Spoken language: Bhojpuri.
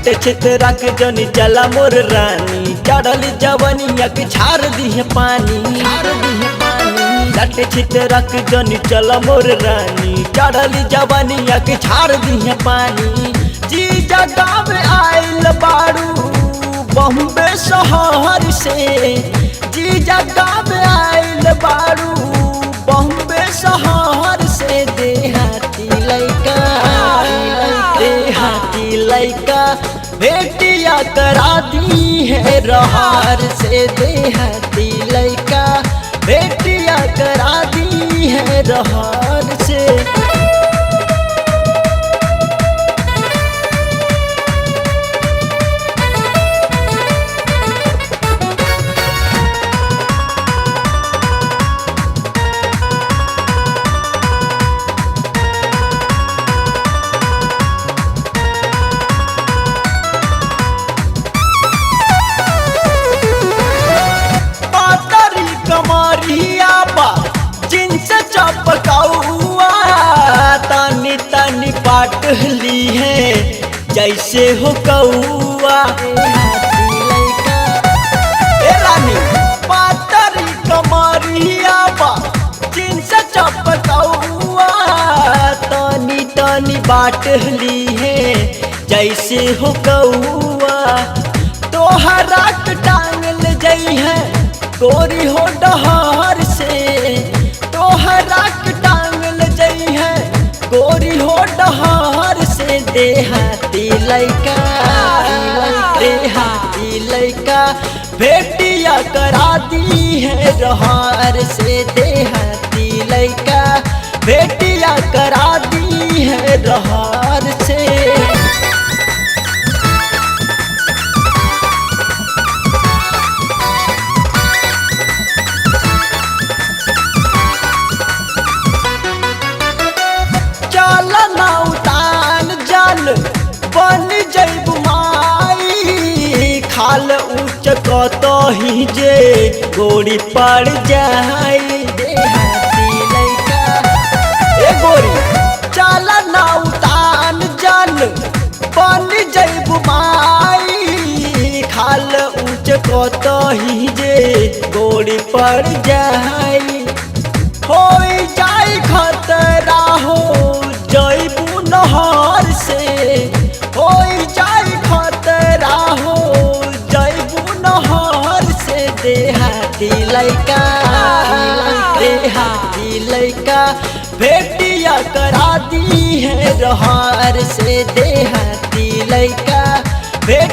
सट छितरा के जनी चला मोर रानी, चढ़ल जवनिया के झाड़ दिहे पानी, सट छितरा के जनी चला मोर रानी, चढ़ल जवनिया के झाड़ दिहे पानी। जी जगह में आइल बारू बॉम्बे शहर से, जी जगह में आइल बारू बॉम्बे शहर से। देहाती लइका देहाती लइका बेटिया करा दी है रहर से, देहाती लइका बेटिया करा दी है रहर से। जिनस चपकाउआ तानी तानी पाट ली है जैसे हो कौआ। रानी पातरी कमरिया बा जिनस चपकाउआ तानी तानी बाट ली है जैसे हो कौआ। तोहरा टांगल जई है गोरी हो डहर से, तोहरा टांगल जई है गोरी हो डहर से। देहाती लइका देहाती लइका बेटिया करा दी है रहर से, देहाती लइका बेटिया करा दी है रहर से। बन जैब माई खाल ऊँच कतही जे गोरी पड़ जाई। देहाती लइका ए गोरी चल ना उतान जन बन जैब माई खाल ऊँच कतही जे गोरी पड़ जाई। हो जाई खतरा हो जैबू नहर से, हो जाई खतरा हो जैबू नहर से। देहाती लइका देहाती लइका बेटिया करा दी है रहर से, देहाती लइका